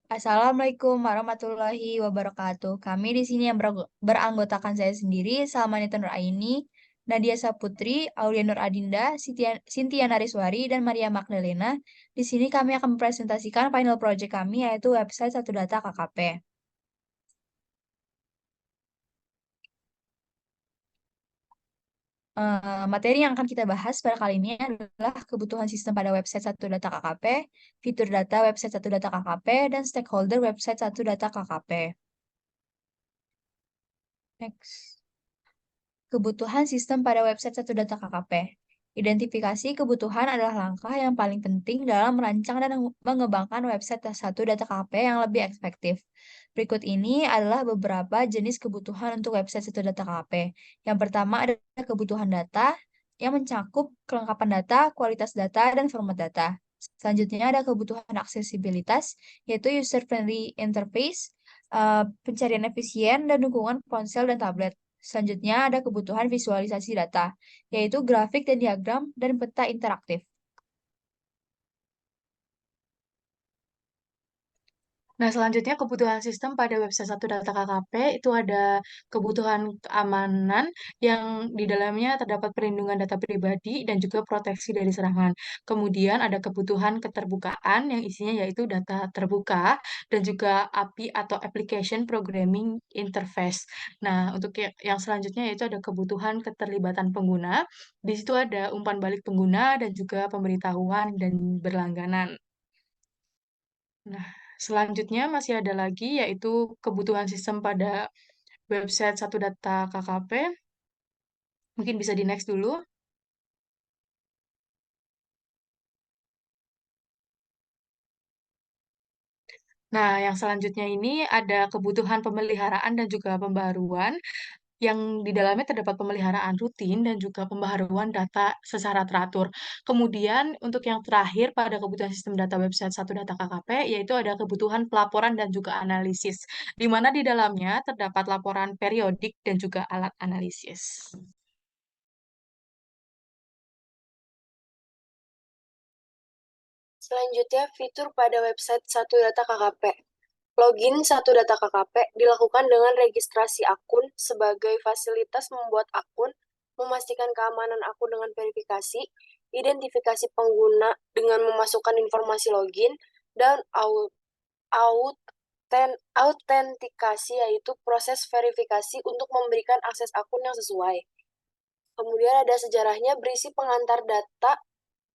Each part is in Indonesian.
Assalamualaikum warahmatullahi wabarakatuh. Kami di sini yang beranggotakan saya sendiri, Salmanita Nuraini, Nadia Saputri, Aulia Nur Adinda, Cynthia Nariswari, dan Maria Magdalena. Di sini kami akan mempresentasikan final project kami, yaitu website Satu Data KKP. Materi yang akan kita bahas pada kali ini adalah kebutuhan sistem pada website Satu Data KKP, fitur data website Satu Data KKP, dan stakeholder website Satu Data KKP. Next. Kebutuhan sistem pada website Satu Data KKP. Identifikasi kebutuhan adalah langkah yang paling penting dalam merancang dan mengembangkan website Satu Data KKP yang lebih efektif. Berikut ini adalah beberapa jenis kebutuhan untuk website Satu Data KKP. Yang pertama adalah kebutuhan data yang mencakup kelengkapan data, kualitas data, dan format data. Selanjutnya ada kebutuhan aksesibilitas, yaitu user-friendly interface, pencarian efisien, dan dukungan ponsel dan tablet. Selanjutnya ada kebutuhan visualisasi data, yaitu grafik dan diagram dan peta interaktif. Nah, selanjutnya kebutuhan sistem pada website Satu Data KKP itu ada kebutuhan keamanan yang di dalamnya terdapat perlindungan data pribadi dan juga proteksi dari serangan. Kemudian ada kebutuhan keterbukaan yang isinya yaitu data terbuka dan juga API atau Application Programming Interface. Nah, untuk yang selanjutnya yaitu ada kebutuhan keterlibatan pengguna. Di situ ada umpan balik pengguna dan juga pemberitahuan dan berlangganan. Nah, selanjutnya masih ada lagi yaitu kebutuhan sistem pada website Satu Data KKP. Mungkin bisa di next dulu. Nah, yang selanjutnya ini ada kebutuhan pemeliharaan dan juga pembaruan yang di dalamnya terdapat pemeliharaan rutin dan juga pembaharuan data secara teratur. Kemudian untuk yang terakhir pada kebutuhan sistem data website Satu Data KKP yaitu ada kebutuhan pelaporan dan juga analisis, di mana di dalamnya terdapat laporan periodik dan juga alat analisis. Selanjutnya, fitur pada website Satu Data KKP. Login Satu Data KKP dilakukan dengan registrasi akun sebagai fasilitas membuat akun, memastikan keamanan akun dengan verifikasi, identifikasi pengguna dengan memasukkan informasi login, dan autentikasi yaitu proses verifikasi untuk memberikan akses akun yang sesuai. Kemudian ada sejarahnya berisi pengantar data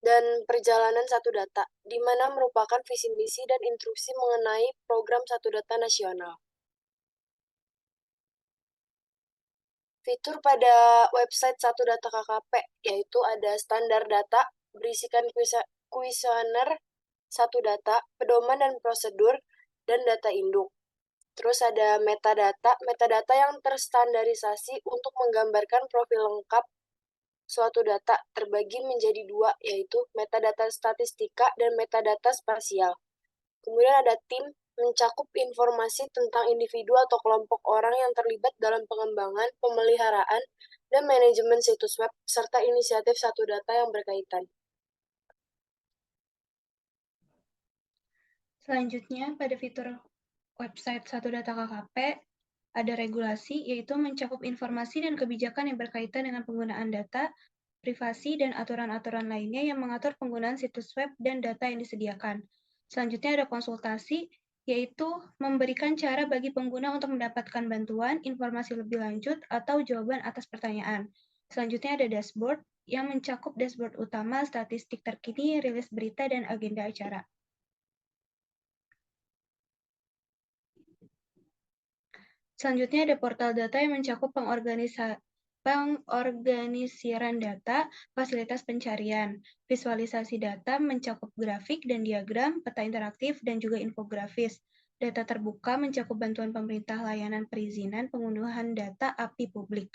dan perjalanan Satu Data, di mana merupakan visi misi dan instruksi mengenai program Satu Data nasional. Fitur pada website Satu Data KKP, yaitu ada standar data, berisikan kuesioner Satu Data, pedoman dan prosedur, dan data induk. Terus ada metadata yang terstandarisasi untuk menggambarkan profil lengkap suatu data terbagi menjadi dua, yaitu metadata statistika dan metadata spasial. Kemudian ada tim mencakup informasi tentang individu atau kelompok orang yang terlibat dalam pengembangan, pemeliharaan, dan manajemen situs web, serta inisiatif Satu Data yang berkaitan. Selanjutnya, pada fitur website Satu Data KKP, ada regulasi, yaitu mencakup informasi dan kebijakan yang berkaitan dengan penggunaan data, privasi, dan aturan-aturan lainnya yang mengatur penggunaan situs web dan data yang disediakan. Selanjutnya ada konsultasi, yaitu memberikan cara bagi pengguna untuk mendapatkan bantuan, informasi lebih lanjut, atau jawaban atas pertanyaan. Selanjutnya ada dashboard, yang mencakup dashboard utama, statistik terkini, rilis berita, dan agenda acara. Selanjutnya ada portal data yang mencakup pengorganisiran data, fasilitas pencarian, visualisasi data, mencakup grafik dan diagram, peta interaktif, dan juga infografis. Data terbuka mencakup bantuan pemerintah layanan perizinan pengunduhan data API publik.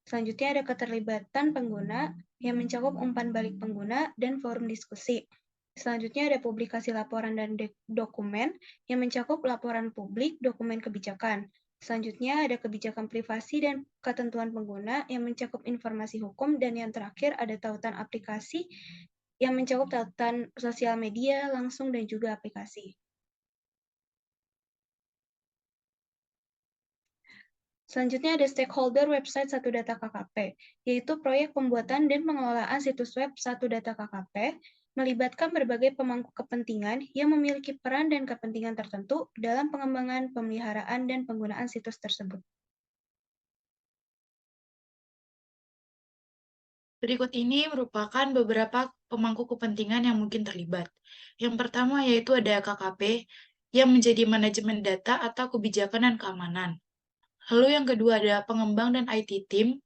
Selanjutnya ada keterlibatan pengguna yang mencakup umpan balik pengguna dan forum diskusi. Selanjutnya ada publikasi laporan dan dokumen yang mencakup laporan publik, dokumen kebijakan. Selanjutnya ada kebijakan privasi dan ketentuan pengguna yang mencakup informasi hukum, dan yang terakhir ada tautan aplikasi yang mencakup tautan sosial media, langsung, dan juga aplikasi. Selanjutnya ada stakeholder website Satu Data KKP, yaitu proyek pembuatan dan pengelolaan situs web Satu Data KKP, melibatkan berbagai pemangku kepentingan yang memiliki peran dan kepentingan tertentu dalam pengembangan, pemeliharaan, dan penggunaan situs tersebut. Berikut ini merupakan beberapa pemangku kepentingan yang mungkin terlibat. Yang pertama yaitu ada KKP, yang menjadi manajemen data atau kebijakan dan keamanan. Lalu yang kedua ada pengembang dan IT team,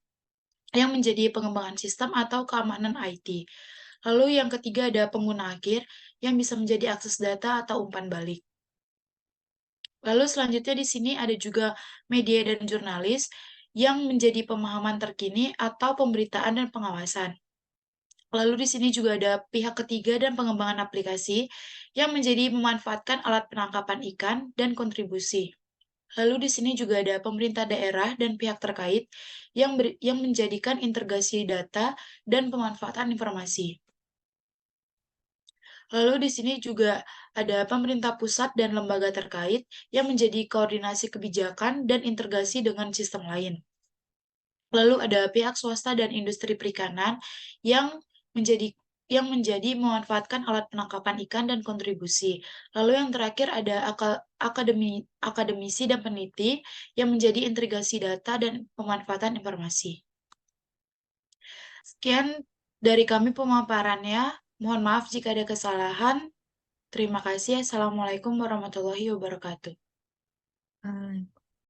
yang menjadi pengembangan sistem atau keamanan IT. Lalu yang ketiga ada pengguna akhir, yang bisa menjadi akses data atau umpan balik. Lalu selanjutnya di sini ada juga media dan jurnalis, yang menjadi pemahaman terkini atau pemberitaan dan pengawasan. Lalu di sini juga ada pihak ketiga dan pengembangan aplikasi yang menjadi memanfaatkan alat penangkapan ikan dan kontribusi. Lalu di sini juga ada pemerintah daerah dan pihak terkait yang menjadikan integrasi data dan pemanfaatan informasi. Lalu di sini juga ada pemerintah pusat dan lembaga terkait yang menjadi koordinasi kebijakan dan integrasi dengan sistem lain. Lalu ada pihak swasta dan industri perikanan yang menjadi memanfaatkan alat penangkapan ikan dan kontribusi. Lalu yang terakhir ada akademisi dan peneliti yang menjadi integrasi data dan pemanfaatan informasi. Sekian dari kami pemaparannya. Mohon maaf jika ada kesalahan. Terima kasih. Assalamualaikum warahmatullahi wabarakatuh.